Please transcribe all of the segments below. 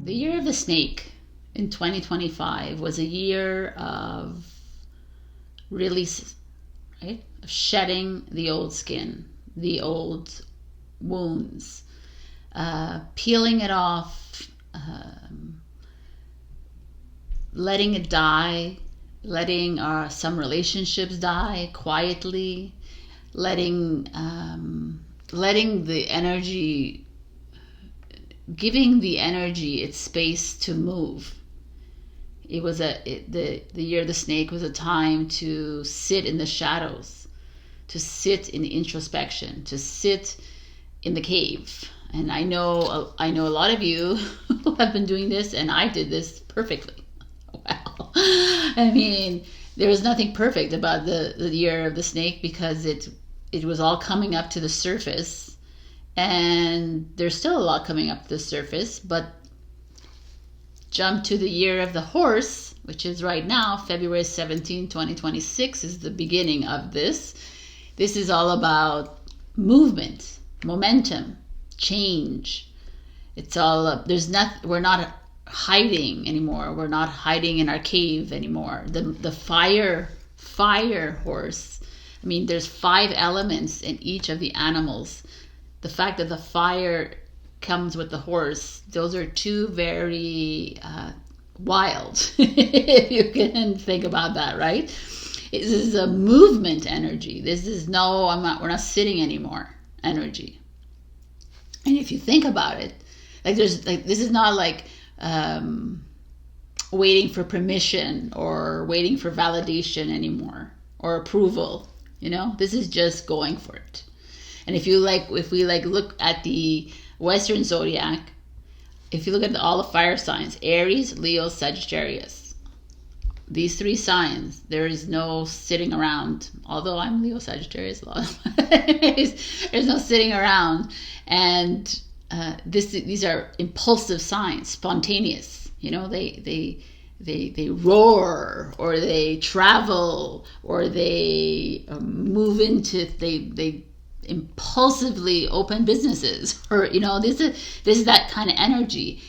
The year of the snake in 2025 was a year of release, right? Of shedding the old skin, the old wounds, peeling it off, letting it die, letting some relationships die quietly, letting the energy, giving the energy its space to move. It was the year of the snake was a time to sit in the shadows, to sit in introspection, to sit in the cave. And I know a lot of you who have been doing this, and I did this perfectly. Well, I mean, there was nothing perfect about the year of the snake, because it was all coming up to the surface, and there's still a lot coming up to the surface. But jump to the year of the horse, which is right now, February 17, 2026 is the beginning of this. This is all about movement, momentum, change. It's all we're not hiding anymore. We're not hiding in our cave anymore. The fire horse. I mean, there's 5 elements in each of the animals. The fact that the fire comes with the horse, those are 2 very wild, if you can think about that, right? This is a movement energy. This is we're not sitting anymore energy. And if you think about it, this is not like waiting for permission or waiting for validation anymore or approval. This is just going for it. And if we look at the Western Zodiac, if you look at all the fire signs, Aries, Leo, Sagittarius, these 3 signs, there is no sitting around. Although I'm Leo, Sagittarius, there's no sitting around. And these are impulsive signs, spontaneous. They roar, or they travel, or they move into, they impulsively open businesses, or this is that kind of energy.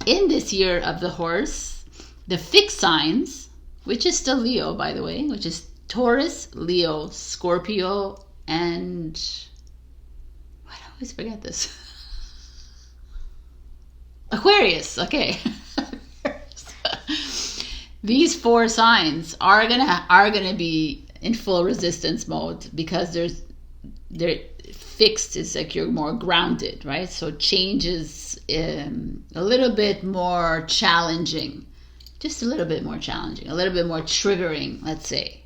In this year of the horse, the fixed signs, which is still Leo, by the way, which is Taurus, Leo, Scorpio, and I always forget this. Aquarius. Okay. These 4 signs are gonna be in full resistance mode, because they're fixed is like you're more grounded, right? So change is a little bit more challenging, just a little bit more challenging, a little bit more triggering, let's say,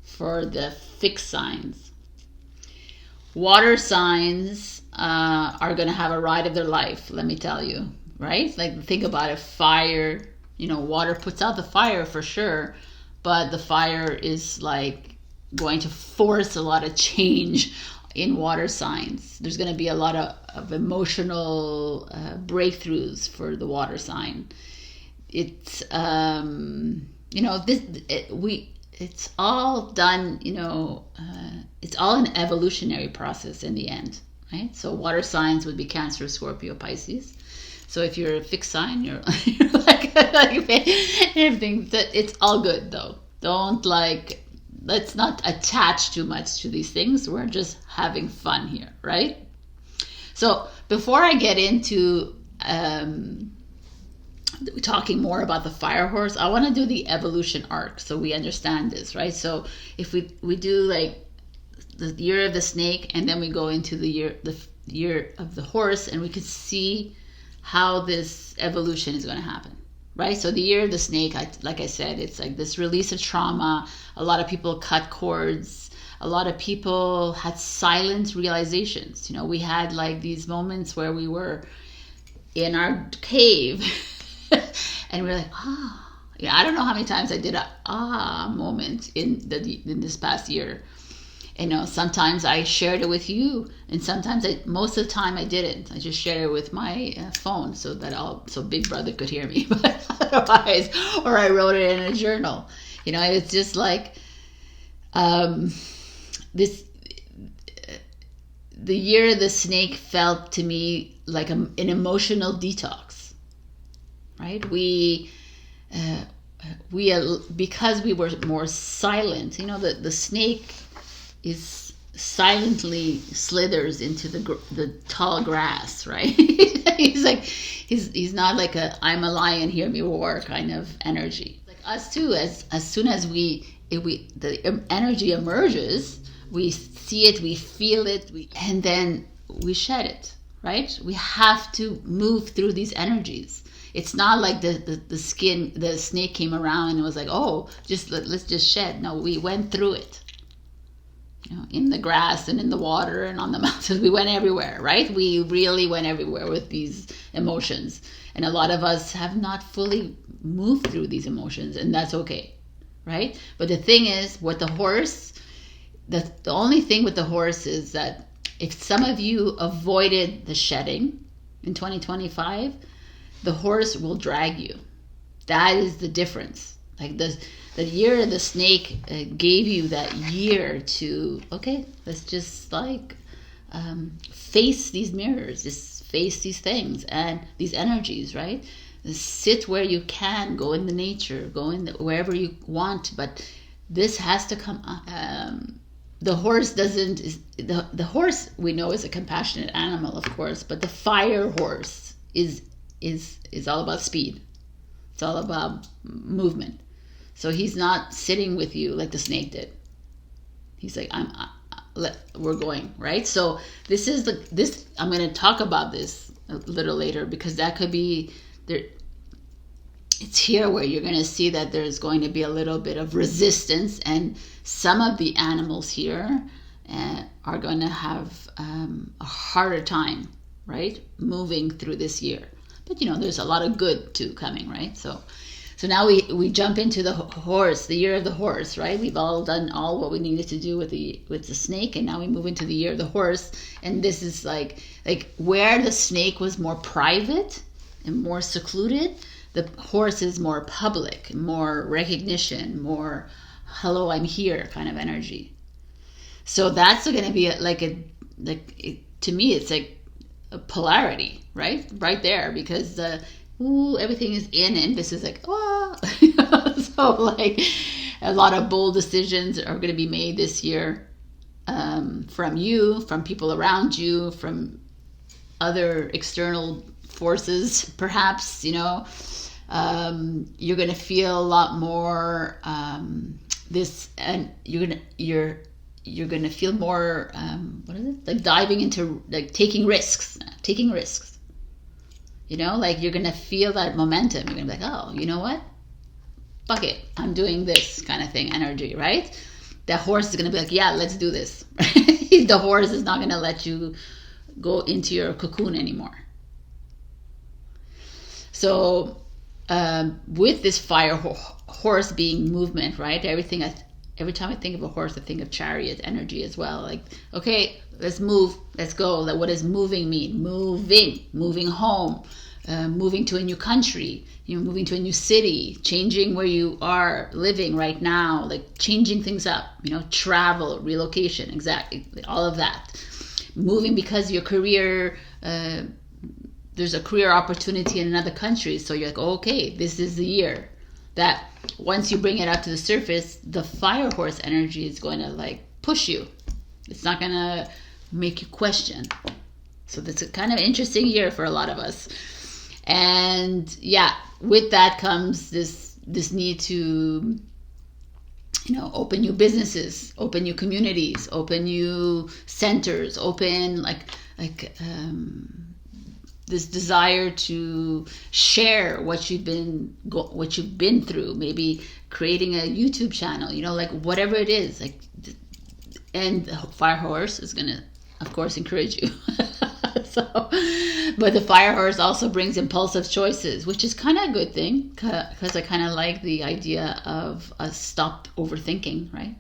for the fixed signs. Water signs are going to have a ride of their life, let me tell you, right? Like, think about it. Fire, water puts out the fire for sure, but the fire is like going to force a lot of change in water signs. There's going to be a lot of emotional breakthroughs for the water sign. It's it's all done. It's all an evolutionary process in the end, right? So water signs would be Cancer, Scorpio, Pisces. So if you're a fixed sign, you're like everything. It's all good though. Don't let's not attach too much to these things. We're just having fun here, right? So before I get into talking more about the fire horse, I want to do the evolution arc so we understand this, right? So if we do like the year of the snake, and then we go into the year of the horse, and we could see how this evolution is going to happen. Right? So the year of the snake, like I said, it's like this release of trauma. A lot of people cut cords. A lot of people had silent realizations. We had like these moments where we were in our cave and we're like, I don't know how many times I did a moment in this past year. Sometimes I shared it with you, and sometimes most of the time I didn't. I just shared it with my phone so Big Brother could hear me. But otherwise, or I wrote it in a journal. It's just like this. The year of the snake felt to me like an emotional detox. right? Because we were more silent, the snake is silently slithers into the tall grass, right? he's not like I'm a lion, hear me roar kind of energy. Like us too, as soon as the energy emerges, we see it, we feel it, and then we shed it, right? We have to move through these energies. It's not like the snake came around and was like, oh, let's just shed. No, we went through it. In the grass and in the water and on the mountains, we went everywhere, right? We really went everywhere with these emotions. And a lot of us have not fully moved through these emotions, and that's okay, right? But the thing is, with the horse, the only thing with the horse is that if some of you avoided the shedding in 2025, the horse will drag you. That is the difference. Like the year of the snake gave you that year to, okay, let's just face these mirrors, just face these things and these energies, right? Sit where you can, go in the nature, go in wherever you want, but this has to come up. The horse the horse we know is a compassionate animal, of course, but the fire horse is all about speed. It's all about movement. So he's not sitting with you like the snake did. He's like, we're going, right? So this I'm going to talk about this a little later, because that could be there. It's here where you're going to see that there's going to be a little bit of resistance, and some of the animals here are going to have a harder time, right, moving through this year. But there's a lot of good too coming, right? So now we jump into the horse, the year of the horse, right? We've all done all what we needed to do with the snake, and now we move into the year of the horse. And this is like where the snake was more private and more secluded, the horse is more public, more recognition, more hello, I'm here kind of energy. So that's going to be to me, it's like a polarity, right there, because everything is in, and this is like, oh. So like a lot of bold decisions are going to be made this year, from you, from people around you, from other external forces, perhaps. You're going to feel a lot more this, and you're going to feel more what is it, like diving into, like taking risks. Like you're going to feel that momentum. You're going to be like, oh, you know what? Fuck it. I'm doing this kind of thing, energy, right? The horse is going to be like, yeah, let's do this. The horse is not going to let you go into your cocoon anymore. So with this fire horse being movement, right? Every time I think of a horse, I think of chariot energy as well. Like, okay, let's move, let's go. Like, what does moving mean? Moving home, moving to a new country, moving to a new city, changing where you are living right now, like changing things up, travel, relocation, exactly, all of that. Moving because your career, there's a career opportunity in another country. So you're like, okay, this is the year that once you bring it up to the surface, the fire horse energy is going to like push you. It's not going to make you question. So that's a kind of interesting year for a lot of us. And yeah, with that comes this need to, open new businesses, open new communities, open new centers, open this desire to share what you've been through, maybe creating a YouTube channel, like whatever it is, like, and the fire horse is going to, of course, encourage you. But the fire horse also brings impulsive choices, which is kind of a good thing, because I kind of like the idea of stop overthinking, right?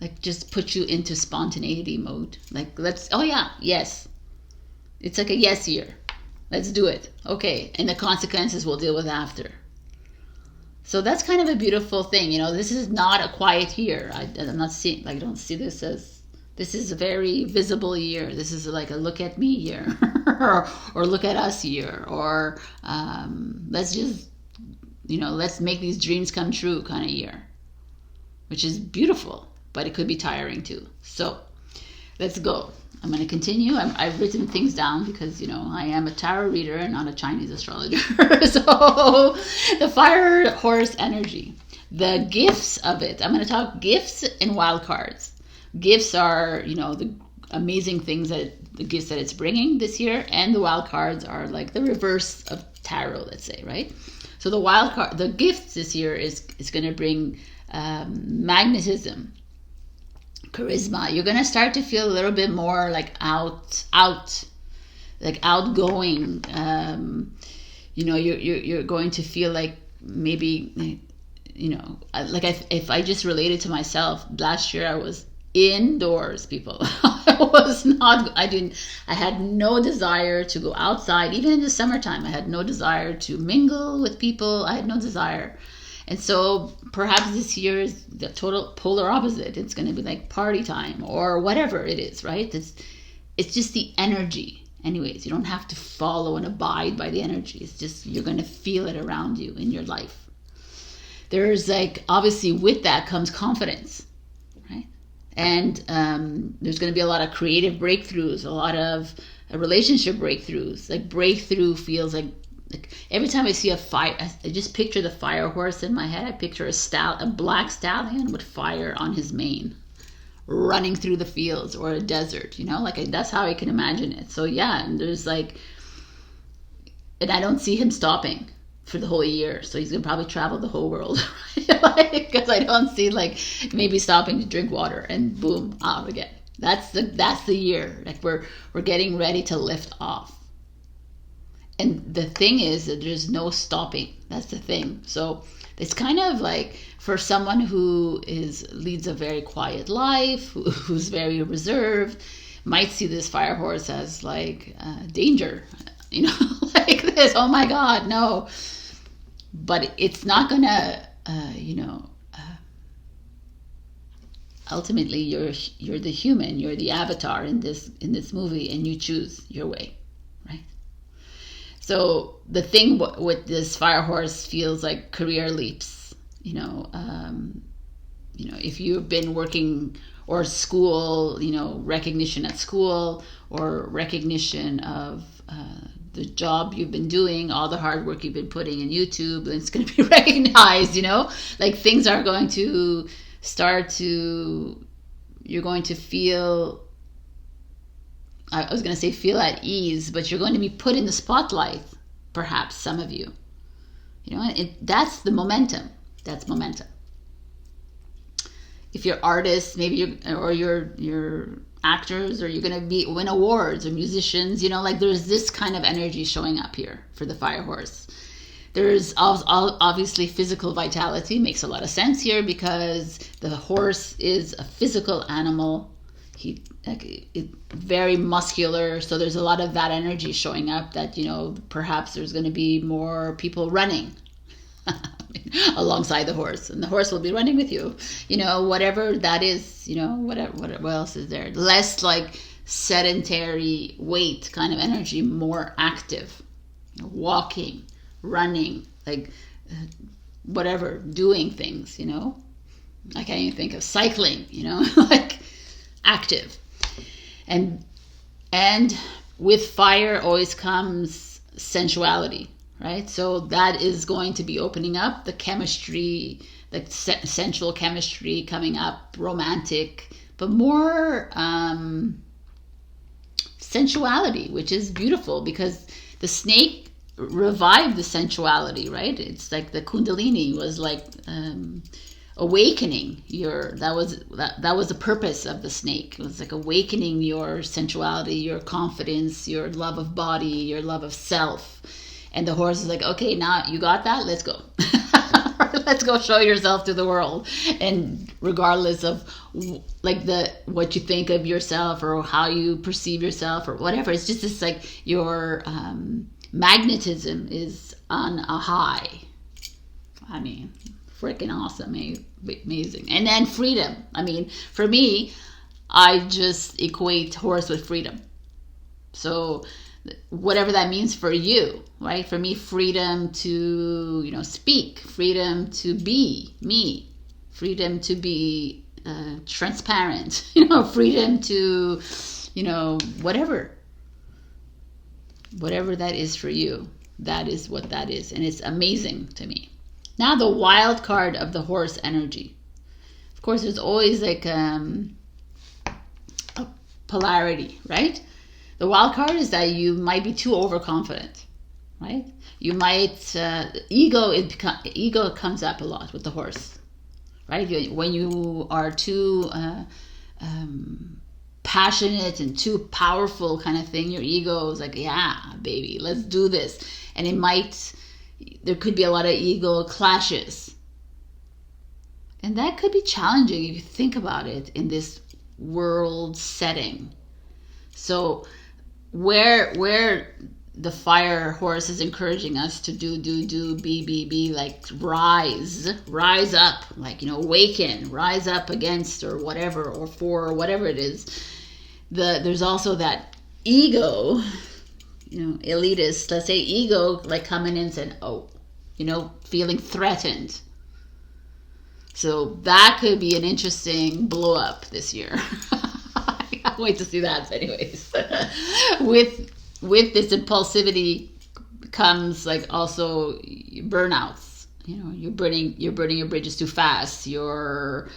Like just put you into spontaneity mode. Like yes. It's like a yes year. Let's do it. Okay. And the consequences we'll deal with after. So that's kind of a beautiful thing. This is not a quiet year. I'm not seeing, I don't see this as This is a very visible year. This is like a look at me year, or look at us year, or let's just, let's make these dreams come true kind of year, which is beautiful, but it could be tiring too. So let's go. I'm going to continue. I've written things down because, I am a tarot reader and not a Chinese astrologer. So the fire horse energy, the gifts of it. I'm going to talk gifts and wild cards. Gifts are, the amazing things the gifts that it's bringing this year. And the wild cards are like the reverse of tarot, let's say, right? So the gifts this year is going to bring magnetism, charisma. You're gonna start to feel a little bit more like like outgoing. You're going to feel like maybe, like if I just related to myself, last year I was indoors, people. I had no desire to go outside. Even in the summertime, I had no desire to mingle with people. I had no desire. And so perhaps this year is the total polar opposite. It's going to be like party time or whatever it is, right? It's just the energy. Anyways, you don't have to follow and abide by the energy. It's just you're going to feel it around you in your life. There's obviously with that comes confidence, right? And there's going to be a lot of creative breakthroughs, a lot of relationship breakthroughs. Like breakthrough feels like every time I see a fire, I just picture the fire horse in my head. I picture a black stallion with fire on his mane, running through the fields or a desert. That's how I can imagine it. So yeah, and there's and I don't see him stopping for the whole year. So he's gonna probably travel the whole world, because I don't see maybe stopping to drink water and boom, out again. That's the year. We're getting ready to lift off. And the thing is that there's no stopping. That's the thing. So it's kind of for someone who leads a very quiet life, who's very reserved, might see this fire horse as danger, like this. Oh my God, no. But it's not gonna, ultimately you're the human, you're the avatar in this movie, and you choose your way, right? So the thing with this fire horse feels like career leaps, if you've been working or school, recognition at school or recognition of the job you've been doing, all the hard work you've been putting in YouTube, it's going to be recognized, things are going to you're going to feel, I was going to say feel at ease, but you're going to be put in the spotlight, perhaps some of you. That's the momentum. That's momentum. If you're artists, maybe you're actors, or you're going to win awards, or musicians, there's this kind of energy showing up here for the fire horse. There's obviously physical vitality, makes a lot of sense here because the horse is a physical animal. Very muscular, so there's a lot of that energy showing up that perhaps there's going to be more people running alongside the horse, and the horse will be running with you, whatever that is, what else is there? Less sedentary weight kind of energy, more active, walking, running, whatever, doing things, I can't even think of cycling, active. And with fire always comes sensuality, right? So that is going to be opening up the chemistry, the sensual chemistry coming up, romantic, but more sensuality, which is beautiful because the snake revived the sensuality, right? It's like the Kundalini was awakening that was the purpose of the snake. It was awakening your sensuality, your confidence, your love of body, your love of self. And the horse is okay, now you got that, let's go. Let's go show yourself to the world. And regardless of what you think of yourself or how you perceive yourself or whatever, it's just this your magnetism is on a high. I mean, freaking awesome, amazing. And then freedom. I mean, for me, I just equate horse with freedom. So whatever that means for you, right? For me, freedom to, speak, freedom to be me, freedom to be transparent, freedom to, whatever that is for you, that is what that is. And it's amazing to me. Now the wild card of the horse energy. Of course, there's always like a polarity, right? The wild card is that you might be too overconfident, right? You might, ego comes up a lot with the horse, right? When you are too passionate and too powerful kind of thing, your ego is like, yeah, baby, let's do this. And there could be a lot of ego clashes. And that could be challenging if you think about it in this world setting. So where the fire horse is encouraging us to do, be, like rise up, like, awaken, rise up against or whatever, or for, or whatever it is. There's also that ego, elitist, let's say ego, like coming in and saying, oh, feeling threatened. So that could be an interesting blow up this year. I can't wait to see that. Anyways, with this impulsivity comes like also burnouts. You're burning your bridges too fast. You're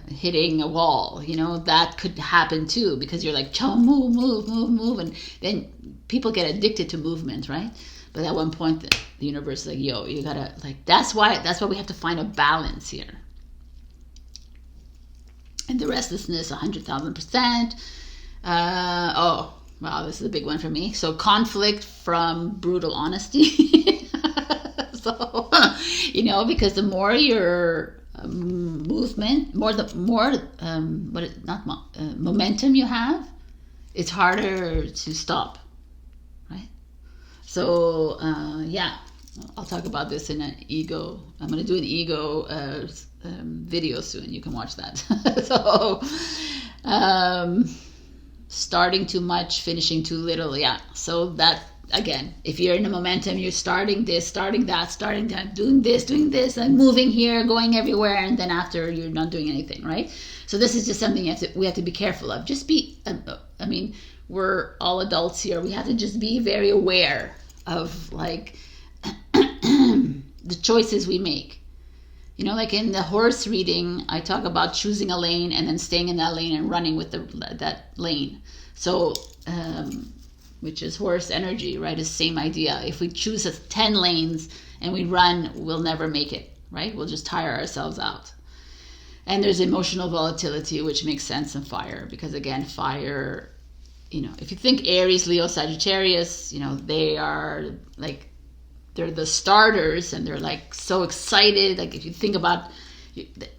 hitting a wall. That could happen too, because you're like, move, and then people get addicted to movement, right? But at one point, the universe is like, yo, you gotta, like, that's why we have to find a balance here. And the restlessness, 100,000%. Oh, wow, this is a big one for me. So conflict from brutal honesty. So, because the more your movement, momentum you have, it's harder to stop. So, I'll talk about this in an ego. I'm going to do an ego video soon. You can watch that. So, starting too much, finishing too little. Yeah. So that, again, if you're in a momentum, you're starting this, starting that, doing this, and moving here, going everywhere. And then after, you're not doing anything, right? So this is just something we have to be careful of. Just be, we're all adults here. We have to just be very aware of like the choices we make. Like in the horse reading, I talk about choosing a lane and then staying in that lane and running with that lane. So, which is horse energy, right? It's the same idea. If we choose 10 lanes and we run, we'll never make it, right? We'll just tire ourselves out. And there's emotional volatility, which makes sense in fire, because again, fire, if you think Aries, Leo, Sagittarius, they are like, they're the starters and they're like so excited. Like if you think about,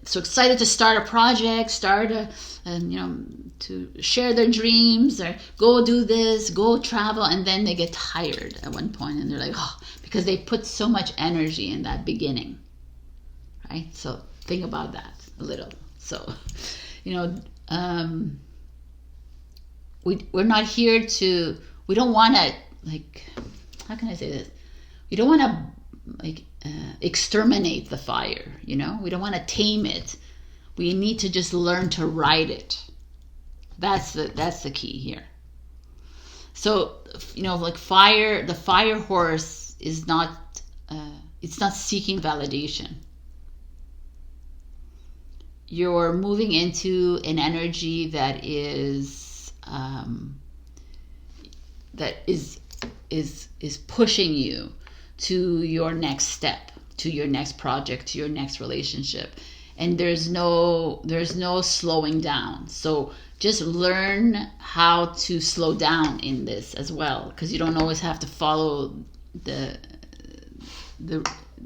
so excited to start a project, to share their dreams or go do this, go travel. And then they get tired at one point and they're like, oh, because they put so much energy in that beginning, right? So think about that a little. So, we're not here to, we don't want to, like, how can I say this? We don't want to like exterminate the fire, we don't want to tame it. We need to just learn to ride it. That's the key here. So, like fire, the fire horse is not, it's not seeking validation. You're moving into an energy that is pushing you to your next step, to your next project, to your next relationship. And there's no slowing down. So just learn how to slow down in this as well, because you don't always have to follow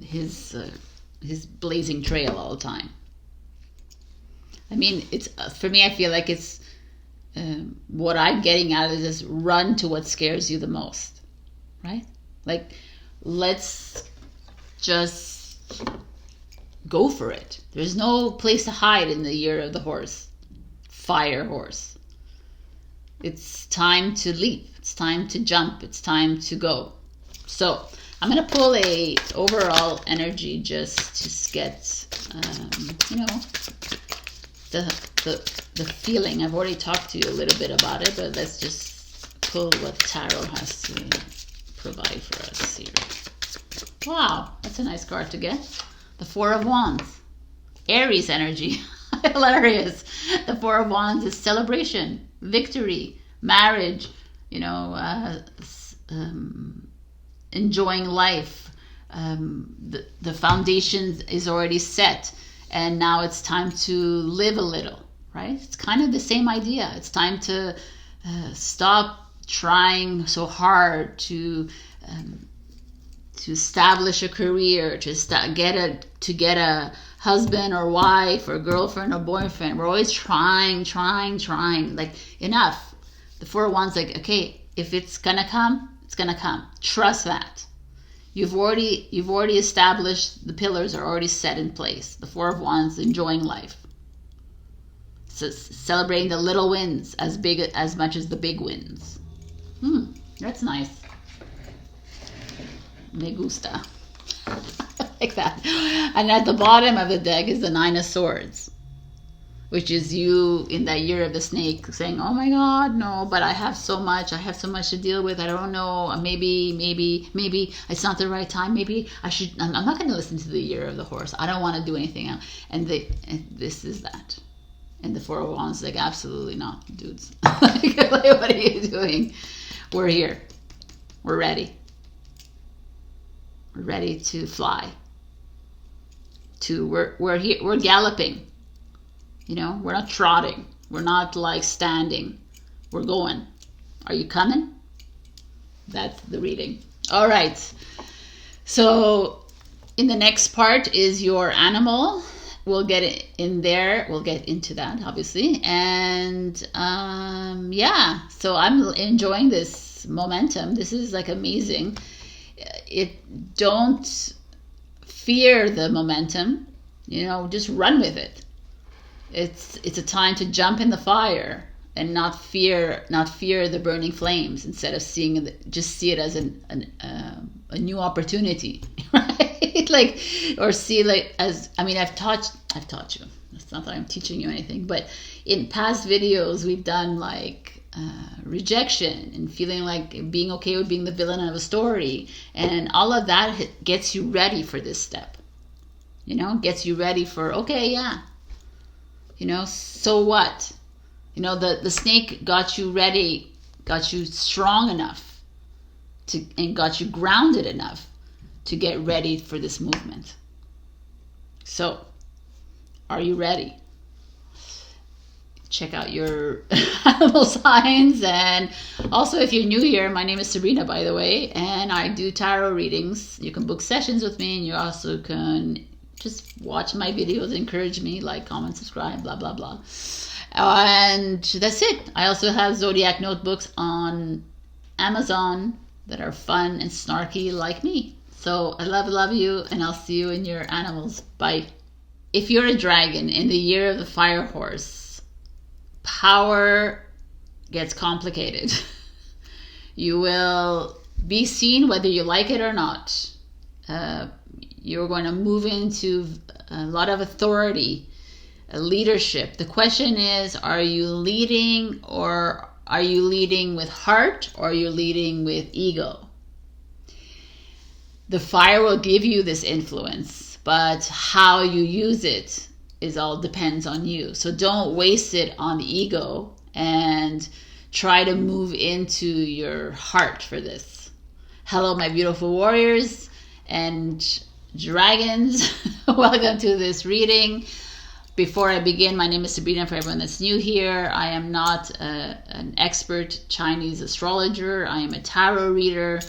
his blazing trail all the time. It's for me, I feel like it's what I'm getting out of this: run to what scares you the most, right? Like, let's just go for it. There's no place to hide in the year of the horse. fire horse. It's time to leap. It's time to jump. It's time to go. So I'm going to pull a overall energy just to get, you know, the feeling. I've already talked to you a little bit about it, but let's just pull what tarot has to provide for us here. Wow, that's a nice card to get. The Four of Wands. Aries energy. Hilarious. The Four of Wands is celebration, victory, marriage, you know, enjoying life. The foundation is already set, and now it's time to live a little, right? It's kind of the same idea. It's time to stop trying so hard to establish a career, to get a husband or wife or girlfriend or boyfriend. We're always trying. Like, enough. The Four of Wands, like, okay, if it's gonna come, it's gonna come. Trust that. You've already established, the pillars are already set in place. The Four of Wands, enjoying life. So celebrating the little wins as much as the big wins. That's nice. Me gusta. Like that. And at the bottom of the deck is the Nine of Swords, which is you in that year of the snake saying, oh my God, no, but I have so much to deal with. I don't know, maybe it's not the right time. Maybe I'm not going to listen to the year of the horse. I don't want to do anything else. And this is that. And the Four of Wands, like, absolutely not, dudes. Like, what are you doing? We're here. We're ready. We're ready to fly. We're here. We're galloping. You know, we're not trotting. We're not like standing. We're going. Are you coming? That's the reading. All right. So in the next part is your animal. We'll get it in there. We'll get into that, obviously. And yeah, so I'm enjoying this momentum. This is like amazing. Don't fear the momentum. You know, just run with it. It's a time to jump in the fire and not fear the burning flames. Instead of seeing it, just see it as a new opportunity, right? Like, or see like as, I mean, I've taught you. It's not that I'm teaching you anything, but in past videos we've done like rejection and feeling like being okay with being the villain of a story, and all of that gets you ready for this step. You know, gets you ready for, okay, yeah. You know, so what? You know, the snake got you ready, got you strong enough and got you grounded enough to get ready for this movement. So, are you ready? Check out your animal signs. And also, if you're new here, my name is Sabrina, by the way, and I do tarot readings. You can book sessions with me, and you also can just watch my videos, encourage me, like, comment, subscribe, blah, blah, blah. And that's it. I also have Zodiac notebooks on Amazon that are fun and snarky like me. So I love you, and I'll see you in your animals. Bye. If you're a dragon in the year of the fire horse, power gets complicated. You will be seen whether you like it or not. You're going to move into a lot of authority, leadership. The question is, are you leading, or are you leading with heart, or are you leading with ego? The fire will give you this influence, but how you use it all depends on you. So don't waste it on the ego, and try to move into your heart for this. Hello, my beautiful warriors and dragons. Welcome to this reading. Before I begin, my name is Sabrina. For everyone that's new here, I am not an expert Chinese astrologer. I am a tarot reader,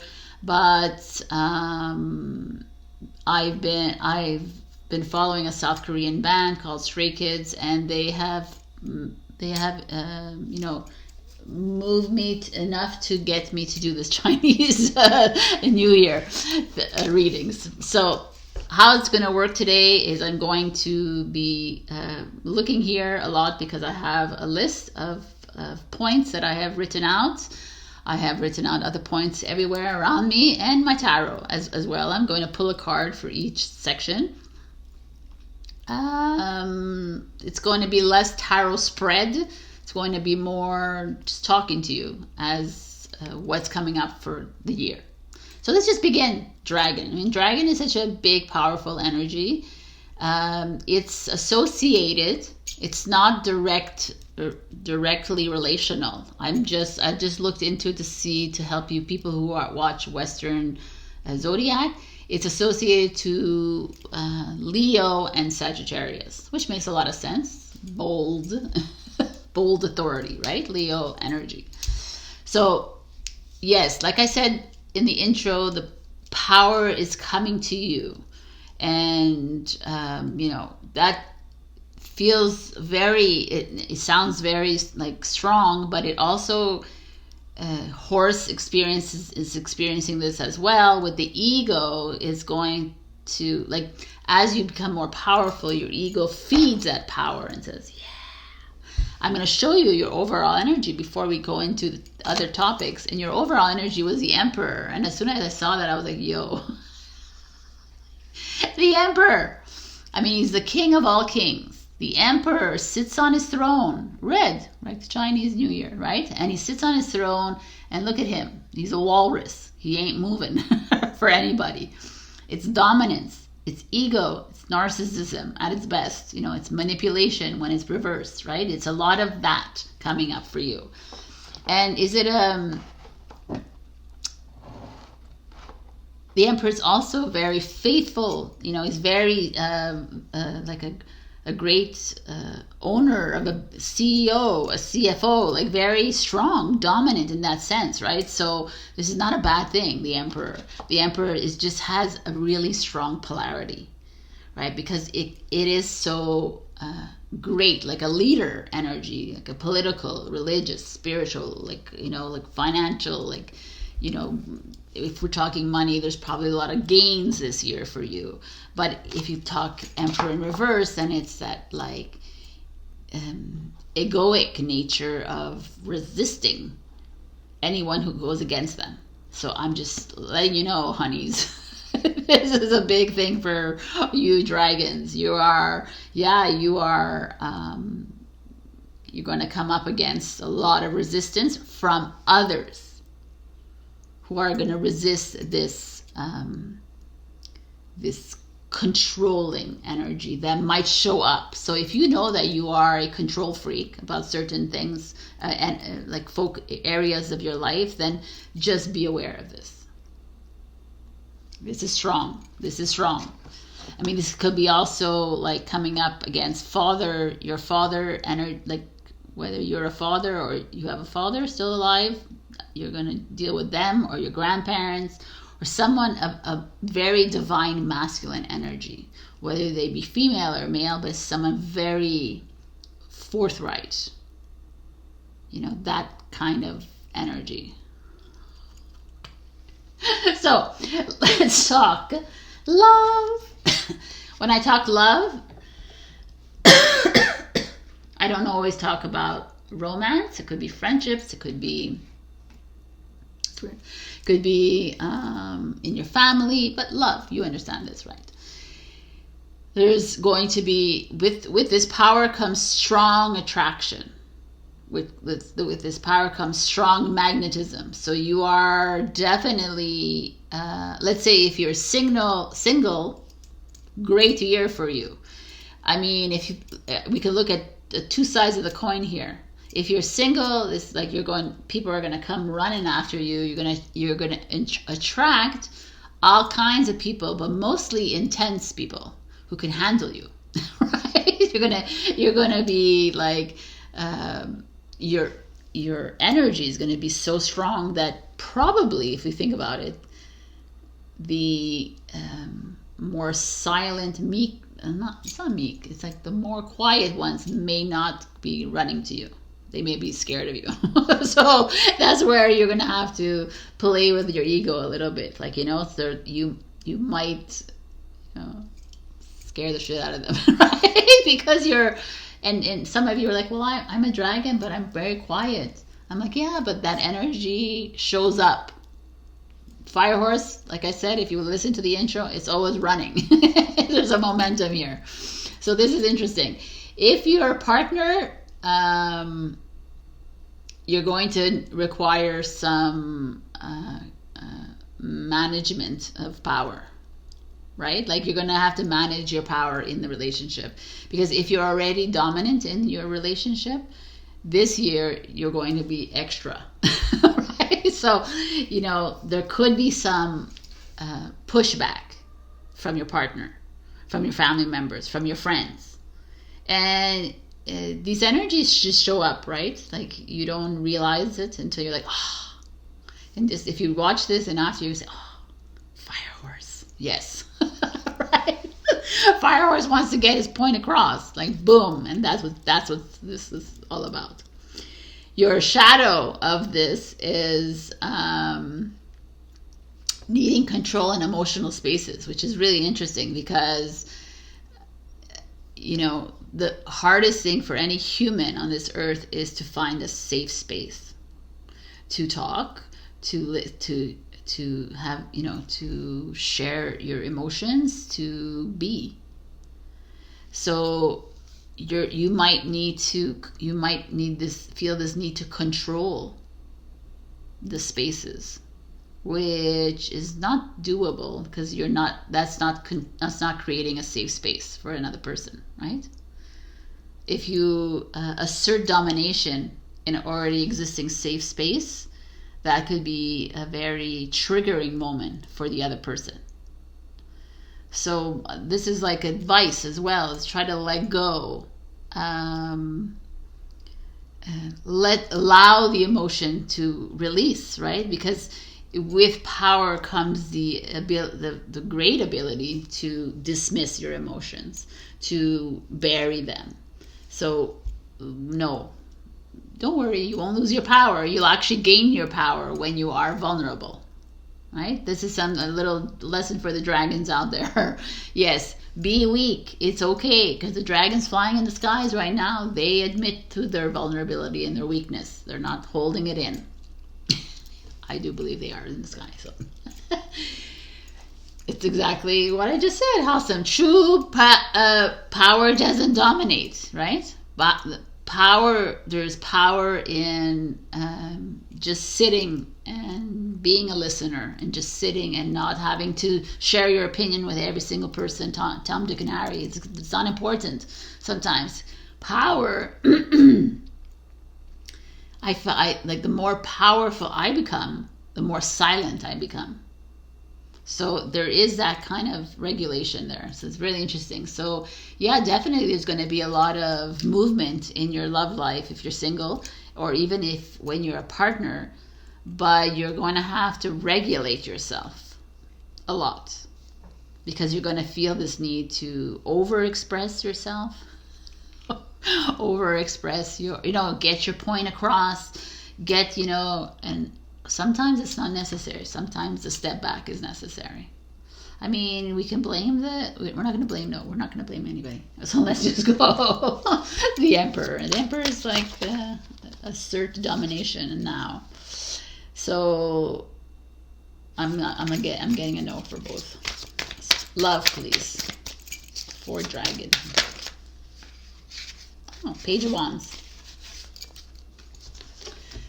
but I've been following a South Korean band called Stray Kids, and they have you know, moved me enough to get me to do this Chinese New Year readings. So how it's going to work today is I'm going to be looking here a lot because I have a list of points that I have written out. I have written out other points everywhere around me, and my tarot as well. I'm going to pull a card for each section. It's going to be less tarot spread. It's going to be more just talking to you as what's coming up for the year. So let's just begin. Dragon. I mean, dragon is such a big, powerful energy. It's associated. It's not directly relational. I just looked into it to help you people who watch Western Zodiac. It's associated to Leo and Sagittarius, which makes a lot of sense. Bold authority, right? Leo energy. So, yes, like I said in the intro, the power is coming to you. And, that feels it sounds very like strong, but it also... Horse is experiencing this as well. With the ego is going to, like, as you become more powerful, your ego feeds that power and says, yeah, I'm going to show you your overall energy before we go into the other topics. And your overall energy was the Emperor. And as soon as I saw that, I was like, yo, the Emperor. I mean, he's the king of all kings. The Emperor sits on his throne, red, like the Chinese New Year, right? And he sits on his throne, and look at him. He's a walrus. He ain't moving for anybody. It's dominance. It's ego. It's narcissism at its best. It's manipulation when it's reversed, right? It's a lot of that coming up for you. And is it the Emperor is also very faithful. He's very like a great owner of a CEO, a CFO, like very strong, dominant in that sense, right? So this is not a bad thing, the Emperor. The Emperor just has a really strong polarity, right? Because it is so great, like a leader energy, like a political, religious, spiritual, like financial, like, if we're talking money, there's probably a lot of gains this year for you. But if you talk Emperor in reverse, then it's that like egoic nature of resisting anyone who goes against them. So I'm just letting you know, honeys, this is a big thing for you dragons. You're going to come up against a lot of resistance from others who are going to resist this this controlling energy that might show up. So if you know that you are a control freak about certain things and like folk areas of your life, then just be aware of this. This is strong. I mean, this could be also like coming up against your father, like whether you're a father or you have a father still alive, you're going to deal with them, or your grandparents, or someone of a very divine masculine energy, whether they be female or male, but someone very forthright, that kind of energy. So let's talk love. When I talk love, I don't always talk about romance. It could be friendships. It could be in your family, but love, you understand this, right? There's going to be, with this power comes strong attraction. With this power comes strong magnetism. So you are definitely, let's say if you're single, great year for you. I mean, we can look at the two sides of the coin here. If you're single, it's like people are going to come running after you. You're going to attract all kinds of people, but mostly intense people who can handle you, right? You're going to be like, your energy is going to be so strong that probably, if you think about it, the more silent, meek, it's not meek, it's like the more quiet ones may not be running to you. They may be scared of you. So that's where you're going to have to play with your ego a little bit. Like, so you might scare the shit out of them, right? Because and some of you are like, well, I'm a dragon, but I'm very quiet. I'm like, yeah, but that energy shows up. Fire horse, like I said, if you listen to the intro, it's always running. There's a momentum here. So this is interesting. If you're a partner, you're going to require some management of power, right? Like you're going to have to manage your power in the relationship, because if you're already dominant in your relationship, this year you're going to be extra, right? So, there could be some pushback from your partner, from your family members, from your friends. And these energies just show up, right? Like you don't realize it until you're like, oh. And just if you watch this and after you say, oh, fire horse. Yes. Right? Fire horse wants to get his point across. Like boom. And that's what this is all about. Your shadow of this is needing control in emotional spaces, which is really interesting because the hardest thing for any human on this earth is to find a safe space to talk, to have, to share your emotions, to be. So you might feel this need to control the spaces, which is not doable because that's not creating a safe space for another person, right? If you assert domination in an already existing safe space, that could be a very triggering moment for the other person. So this is like advice as well, is try to let go, allow the emotion to release, right? Because with power comes the great ability to dismiss your emotions, to bury them. So no, don't worry, you won't lose your power. You'll actually gain your power when you are vulnerable, right? This is a little lesson for the dragons out there. Yes, be weak. It's okay, because the dragons flying in the skies right now, they admit to their vulnerability and their weakness. They're not holding it in. I do believe they are in the sky. So it's exactly what I just said. Awesome. True power doesn't dominate, right? But there's power in just sitting and being a listener, and just sitting and not having to share your opinion with every single person, Tom, Dick, and Harry. It's not important sometimes. Power, I like the more powerful I become, the more silent I become. So there is that kind of regulation there. So it's really interesting. So yeah, definitely there's going to be a lot of movement in your love life if you're single, or even if when you're a partner, but you're going to have to regulate yourself a lot, because you're going to feel this need to overexpress yourself, overexpress get your point across, and sometimes it's not necessary. Sometimes the step back is necessary. I mean, we can blame we're not going to blame anybody. So let's just go. The emperor. The emperor is like assert domination now. So I'm getting a no for both. Love, please. For dragon. Oh, Page of Wands.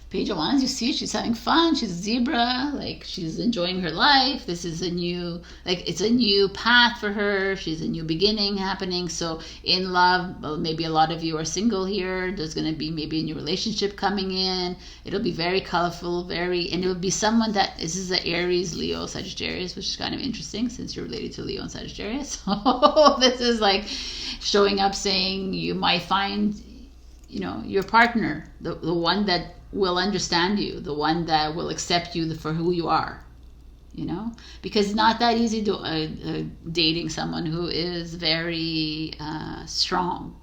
Page of Wands, you see, she's having fun. She's a zebra, like she's enjoying her life. This is it's a new path for her. She's a new beginning happening. So in love, well, maybe a lot of you are single here. There's going to be maybe a new relationship coming in. It'll be very colorful, and it will be someone this is an Aries, Leo, Sagittarius, which is kind of interesting since you're related to Leo and Sagittarius. So this is like showing up saying you might find, your partner, the one that will understand you, the one that will accept you for who you are, because it's not that easy to dating someone who is very strong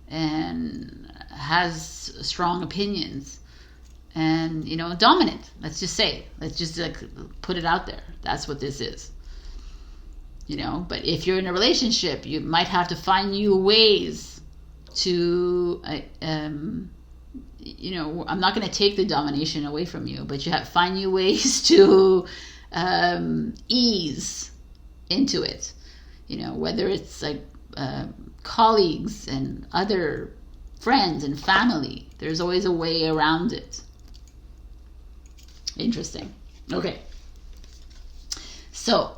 and has strong opinions and dominant. Let's just put it out there. That's what this is. you know. But if you're in a relationship, you might have to find new ways to, you know, I'm not going to take the domination away from you, but you have to find new ways to ease into it, you know, whether it's like colleagues and other friends and family. There's always a way around it. Interesting. Okay. So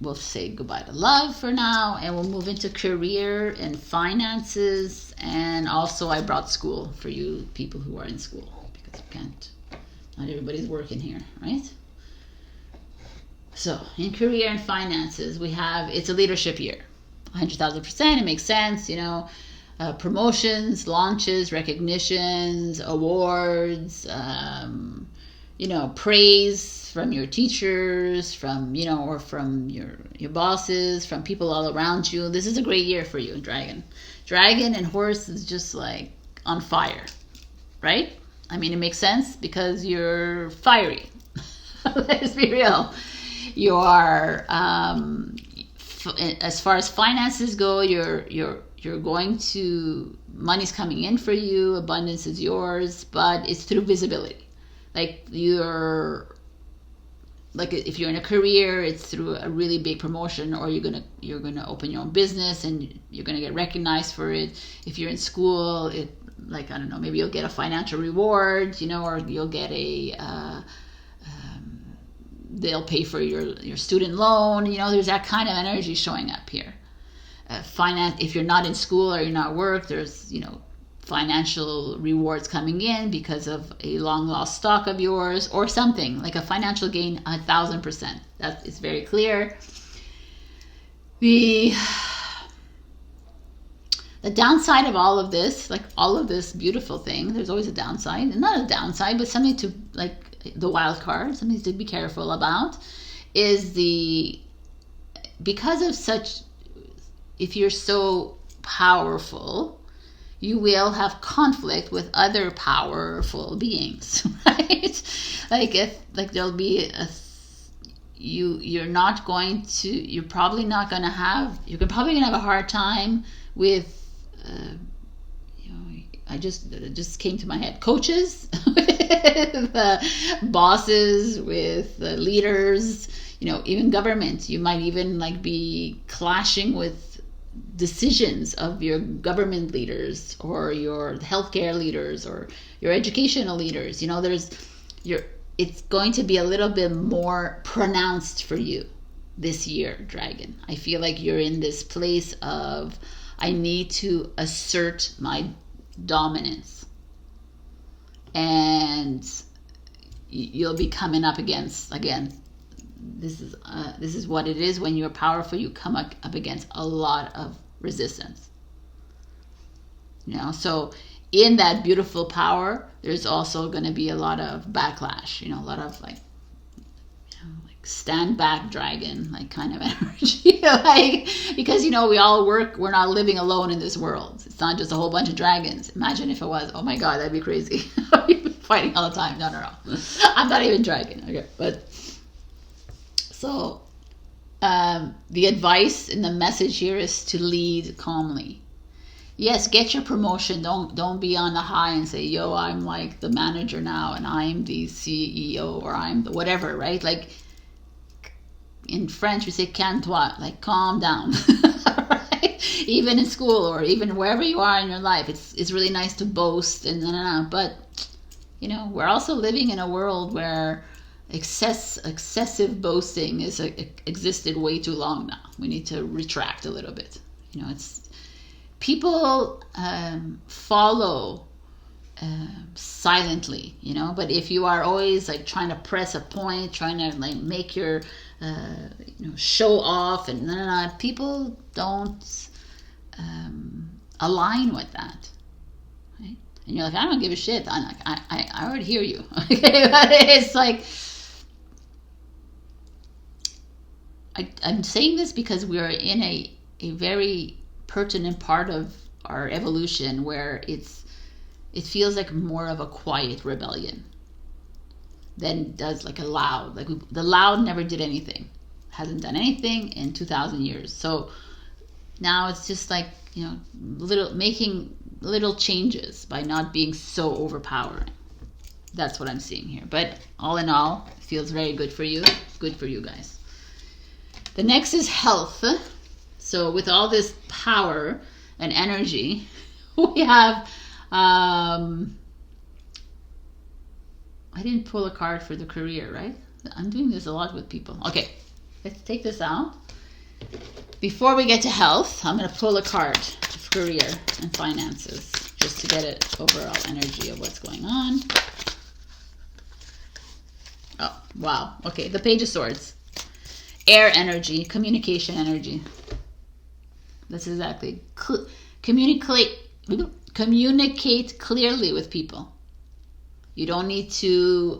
we'll say goodbye to love for now, and we'll move into career and finances. And also I brought school for you people who are in school, because you can't, not everybody's working here, right? So in career and finances, we have, it's a leadership year, 100,000%. It makes sense, you know, promotions, launches, recognitions, awards, you know, praise from your teachers, from, you know, or from your bosses, from people all around you. This is a great year for you, Dragon. Dragon and horse is just like on fire, right? I mean, it makes sense because you're fiery. Let's be real. You are, as far as finances go, you're going to, money's coming in for you, abundance is yours, but it's through visibility. Like if you're in a career, it's through a really big promotion, or you're gonna open your own business and you're gonna get recognized for it. If you're in school, like, I don't know, maybe you'll get a financial reward, you know, or you'll get they'll pay for your student loan. You know, there's that kind of energy showing up here. Finance, if you're not in school or you're not at work, there's, you know, financial rewards coming in because of a long lost stock of yours or something, like a financial gain, 1,000%. That is very clear. The downside of all of this, like all of this beautiful thing, there's always a downside, and not a downside, but something to, like, the wild card, something to be careful about, is because of such, if you're so powerful, you will have conflict with other powerful beings, right? Like there'll be you're probably going to have a hard time with, you know, it just came to my head, coaches, with bosses, with leaders, you know, even government. You might even like be clashing with decisions of your government leaders or your healthcare leaders or your educational leaders. You know, it's going to be a little bit more pronounced for you this year, Dragon. I feel like you're in this place of, I need to assert my dominance, and you'll be coming up against, again, this is what it is when you're powerful. You come up against a lot of resistance, you know. So in that beautiful power, there's also going to be a lot of backlash, you know, a lot of like stand back, Dragon, like kind of energy. Like, because, you know, we all work, we're not living alone in this world. It's not just a whole bunch of dragons. Imagine if it was. Oh my god, that'd be crazy. Fighting all the time. No. I'm not even dragon. Okay, but so the advice and the message here is to lead calmly. Yes, get your promotion. Don't be on the high and say, yo, I'm like the manager now and I'm the CEO or I'm the whatever, right? Like in French we say calme-toi, like calm down. Right? Even in school or even wherever you are in your life, it's really nice to boast and but you know, we're also living in a world where excessive boasting is existed way too long now. We need to retract a little bit. You know, it's people follow silently, you know, but if you are always like trying to press a point, trying to like make your you know, show off and people don't align with that, right? And you're like, I don't give a shit. I already hear you. Okay, but it's like, I'm saying this because we're in a very pertinent part of our evolution where it feels like more of a quiet rebellion than does like a loud. Like the loud never did anything. hasn't done anything in 2,000 years. So now it's just like, making little changes by not being so overpowering. That's what I'm seeing here. But all in all, it feels very good for you. Good for you guys. The next is health. So with all this power and energy, we have, I didn't pull a card for the career, right? I'm doing this a lot with people. Okay, let's take this out. Before we get to health, I'm going to pull a card of career and finances just to get an overall energy of what's going on. Oh, wow. Okay, the Page of Swords. Air energy, communication energy. That's exactly. Communicate clearly with people. You don't need to,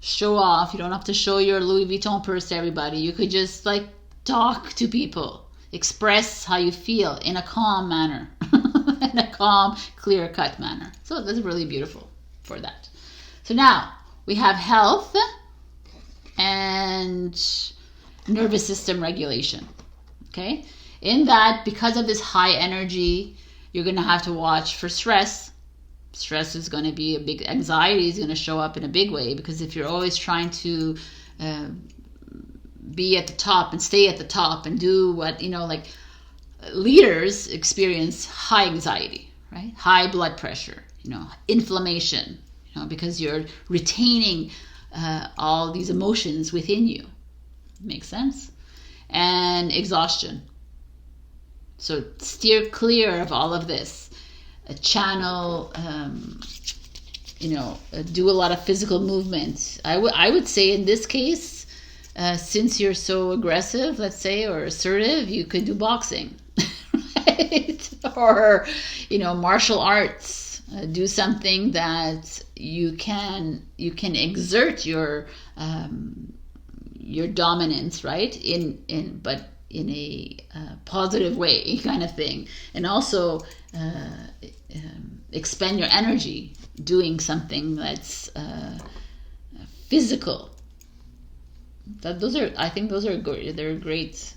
show off. You don't have to show your Louis Vuitton purse to everybody. You could just like talk to people, express how you feel in a calm manner, in a calm, clear-cut manner. So that's really beautiful for that. So now we have health and nervous system regulation. Okay, in that, because of this high energy, you're going to have to watch for stress. Stress is going to be a big, anxiety is going to show up in a big way, because if you're always trying to be at the top and stay at the top and do what, like leaders experience high anxiety, right? High blood pressure, inflammation, because you're retaining all these emotions within you. Makes sense? And exhaustion. So steer clear of all of this. Channel, do a lot of physical movement. I would say in this case, since you're so aggressive, let's say, or assertive, you could do boxing, right? Or, martial arts. Do something that you can exert your dominance, right? But in a positive way, kind of thing, and also expend your energy doing something that's physical. I think those are good. They're great.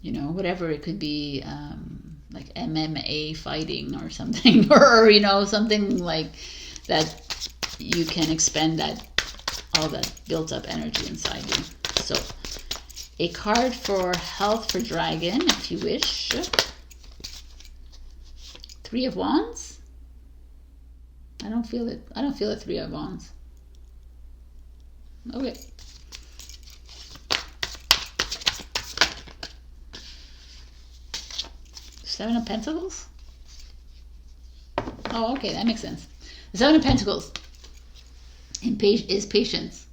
Whatever it could be, like MMA fighting or something, or something like that. You can expend all that built up energy inside you. So, a card for health for dragon, if you wish. 3 of Wands. I don't feel it. I don't feel a 3 of Wands. Okay. Seven of Pentacles. Oh, okay, that makes sense. The 7 of Pentacles is patience.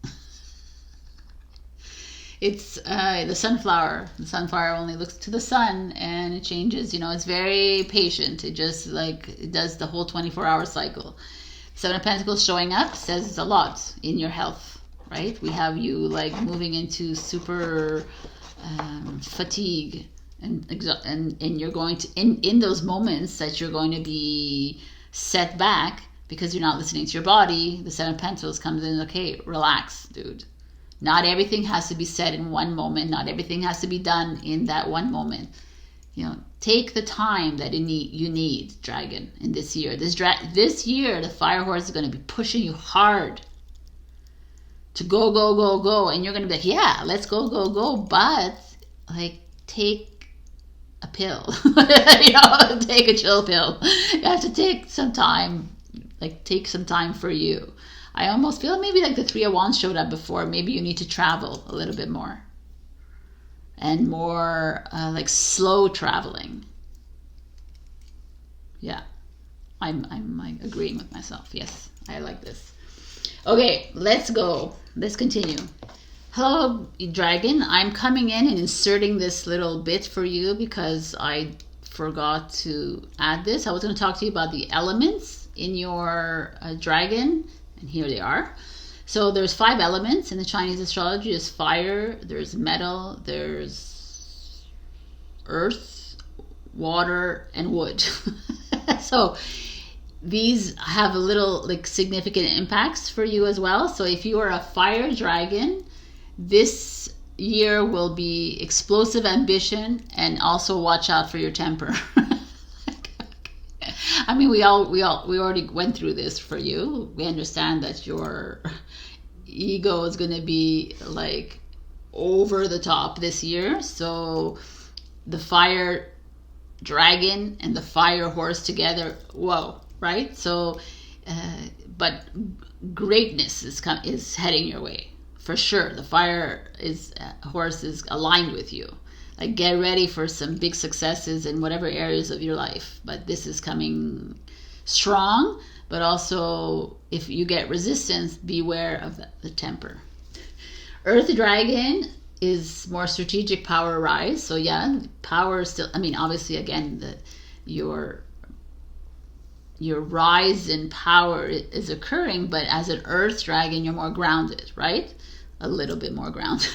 It's the sunflower. The sunflower only looks to the sun and it changes. It's very patient. It just it does the whole 24-hour cycle. 7 of Pentacles showing up says a lot in your health, right? We have you moving into super fatigue and you're going to in those moments that you're going to be set back because you're not listening to your body. The 7 of Pentacles comes in. Okay, relax, dude. Not everything has to be said in one moment. Not everything has to be done in that one moment. Take the time that you need, dragon, in this year. This year, the fire horse is going to be pushing you hard to go, go, go, go. And you're going to be like, yeah, let's go, go, go. But, take a pill. Take a chill pill. You have to take some time. Take some time for you. I almost feel maybe the 3 of Wands showed up before. Maybe you need to travel a little bit more. And more slow traveling. Yeah. I'm agreeing with myself. Yes, I like this. Okay, let's go. Let's continue. Hello, dragon. I'm coming in and inserting this little bit for you because I forgot to add this. I was going to talk to you about the elements in your dragon. And here they are. So there's 5 elements in the Chinese astrology. There's fire, there's metal, there's earth, water, and wood. So these have a little like significant impacts for you as well. So if you are a fire dragon, this year will be explosive ambition, and also watch out for your temper. I mean, we already went through this for you. We understand that your ego is going to be like over the top this year. So the fire dragon and the fire horse together, whoa, right? So, but greatness is heading your way for sure. The fire horse is aligned with you. Like, get ready for some big successes in whatever areas of your life. But this is coming strong. But also, if you get resistance, beware of the temper. Earth dragon is more strategic power rise. So yeah, power is still, I mean, obviously, again, your rise in power is occurring. But as an earth dragon, you're more grounded, right? A little bit more grounded.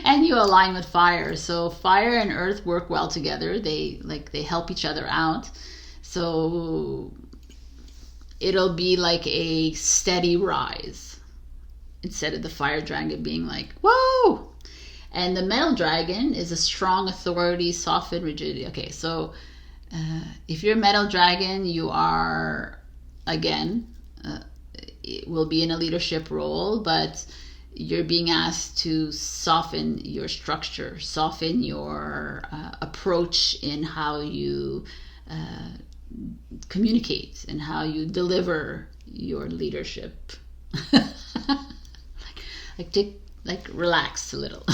And you align with fire. So fire and earth work well together. They help each other out. So it'll be like a steady rise instead of the fire dragon being like, whoa. And the metal dragon is a strong authority, softened rigidity. Okay, so if you're a metal dragon, you are, again, it will be in a leadership role, but you're being asked to soften your structure, soften your approach in how you communicate and how you deliver your leadership. like relax a little.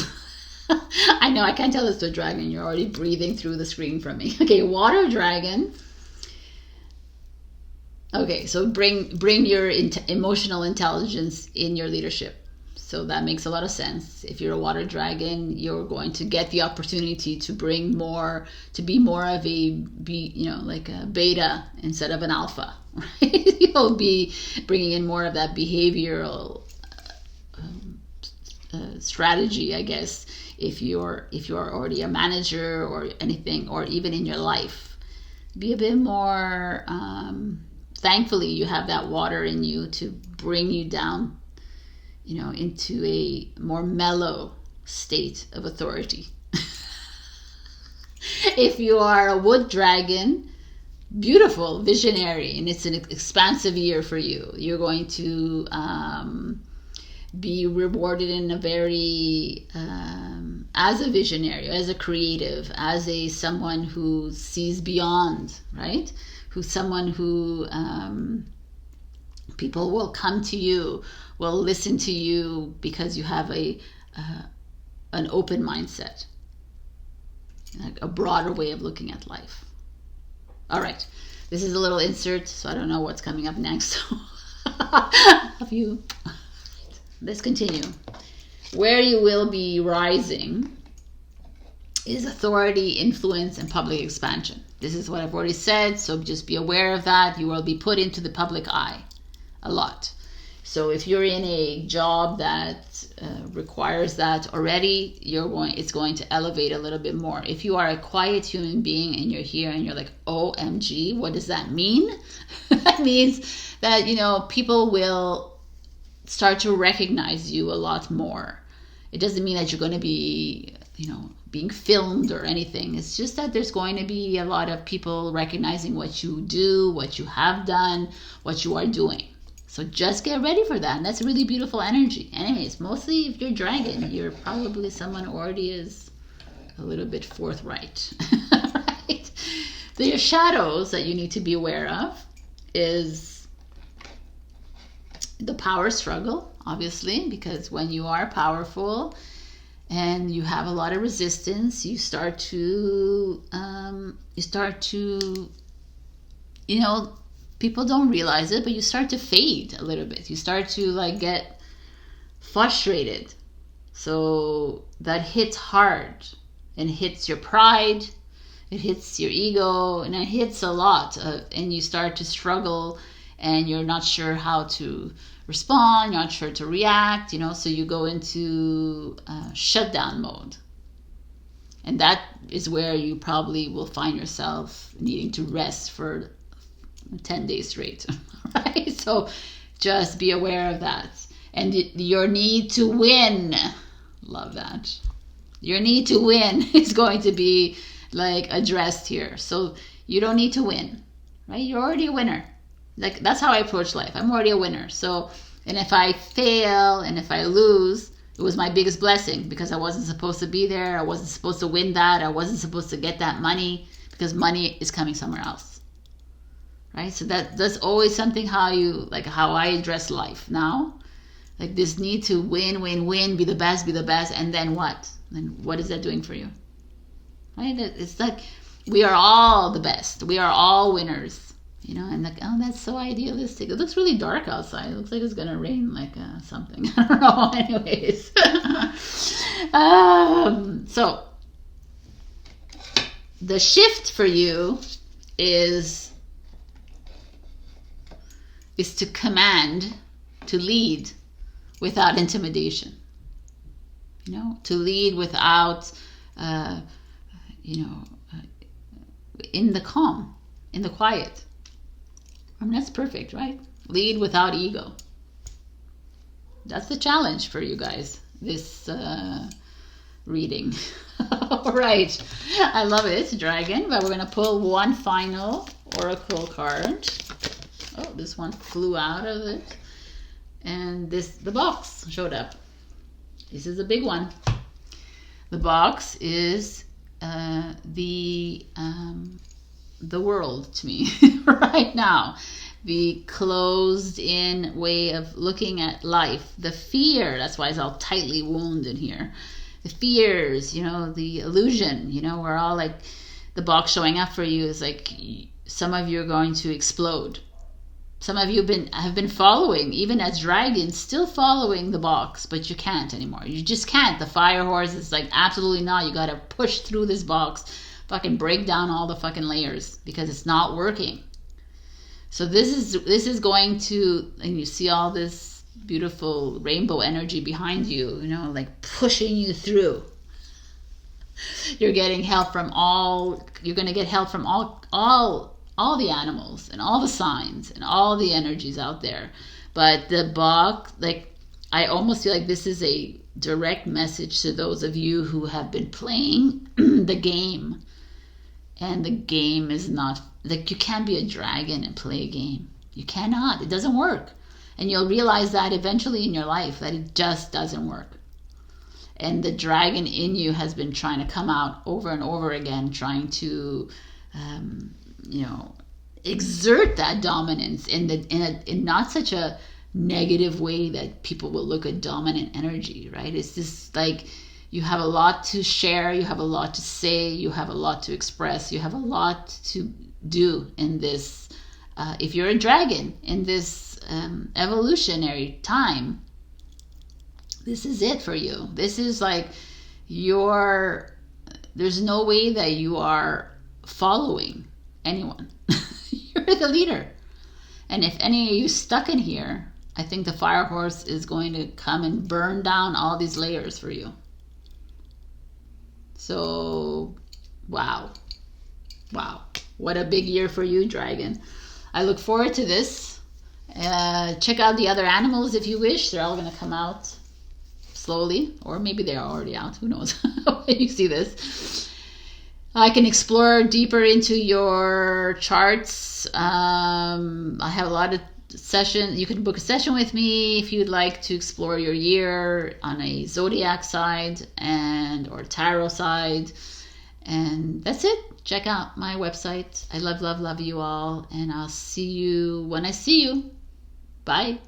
I know I can't tell this to a dragon. You're already breathing through the screen from me. Okay, water dragon. Okay, so bring your emotional intelligence in your leadership. So that makes a lot of sense. If you're a water dragon, you're going to get the opportunity to bring more, to be more of like a beta instead of an alpha, right? You'll be bringing in more of that behavioral strategy, I guess, if you're already a manager or anything, or even in your life. Be a bit more, thankfully you have that water in you to bring you down, into a more mellow state of authority. If you are a wood dragon, beautiful, visionary, and it's an expansive year for you. You're going to be rewarded in a very, as a visionary, as a creative, as someone who sees beyond, right? Who's someone who people will come to you, will listen to you because you have an open mindset, like a broader way of looking at life. All right, this is a little insert, so I don't know what's coming up next. Love you. Let's continue. Where you will be rising is authority, influence, and public expansion. This is what I've already said, so just be aware of that. You will be put into the public eye a lot. So if you're in a job that requires that already, it's going to elevate a little bit more. If you are a quiet human being and you're here and you're like, OMG, what does that mean? That means that, people will start to recognize you a lot more. It doesn't mean that you're going to be, being filmed or anything. It's just that there's going to be a lot of people recognizing what you do, what you have done, what you are doing. So just get ready for that. And that's really beautiful energy. Anyways, mostly if you're dragon, you're probably someone who already is a little bit forthright. Right? So your shadows that you need to be aware of is the power struggle, obviously, because when you are powerful and you have a lot of resistance, you start to people don't realize it, but you start to fade a little bit. You start to get frustrated. So that hits hard and hits your pride. It hits your ego, and it hits a lot. And you start to struggle, and you're not sure how to respond. You're not sure to react. So you go into shutdown mode. And that is where you probably will find yourself needing to rest for 10 days straight, right? So just be aware of that. And your need to win, love that. Your need to win is going to be like addressed here. So you don't need to win, right? You're already a winner. Like, that's how I approach life. I'm already a winner. So, and if I fail and if I lose, it was my biggest blessing, because I wasn't supposed to be there. I wasn't supposed to win that. I wasn't supposed to get that money, because money is coming somewhere else, right? So that's always something how I address life now. Like, this need to win, be the best, and then what? Then what is that doing for you? Right? It's like, we are all the best. We are all winners, you know? And like, oh, that's so idealistic. It looks really dark outside. It looks like it's gonna rain, like something. I don't know. Anyways, so the shift for you is to command, to lead without intimidation. You know, to lead without, in the calm, in the quiet. I mean, that's perfect, right? Lead without ego. That's the challenge for you guys, this reading. All right. I love it, Dragon, but we're going to pull one final oracle card. Oh, this one flew out of it. And the box showed up. This is a big one. The box is the world to me right now. The closed in way of looking at life. The fear, that's why it's all tightly wounded here. The fears, you know, the illusion, you know, we're all like, the box showing up for you is like, some of you are going to explode. Some of you have been following, even as dragons, still following the box, but you can't anymore. You just can't. The fire horse is like, absolutely not. You got to push through this box, fucking break down all the fucking layers, because it's not working. So this is going to, and you see all this beautiful rainbow energy behind you, you know, like pushing you through. You're getting help from you're going to get help from all the animals and all the signs and all the energies out there. But the box, like, I almost feel like this is a direct message to those of you who have been playing the game. And the game is not, like, you can't be a dragon and play a game. You cannot. It doesn't work. And you'll realize that eventually in your life, that it just doesn't work. And the dragon in you has been trying to come out over and over again, trying to exert that dominance in not such a negative way that people will look at dominant energy, right? It's just like, you have a lot to share, you have a lot to say, you have a lot to express, you have a lot to do in this, if you're a dragon, in this evolutionary time. This is it for you. This is like there's no way that you are following anyone. You're the leader. And if any of you stuck in here, I think the fire horse is going to come and burn down all these layers for you. So, wow. What a big year for you, dragon. I look forward to this. Check out the other animals if you wish. They're all going to come out slowly, or maybe they're already out. Who knows when you see this. I can explore deeper into your charts. I have a lot of sessions. You can book a session with me if you'd like to explore your year on a Zodiac side or tarot side. And that's it. Check out my website. I love you all. And I'll see you when I see you. Bye.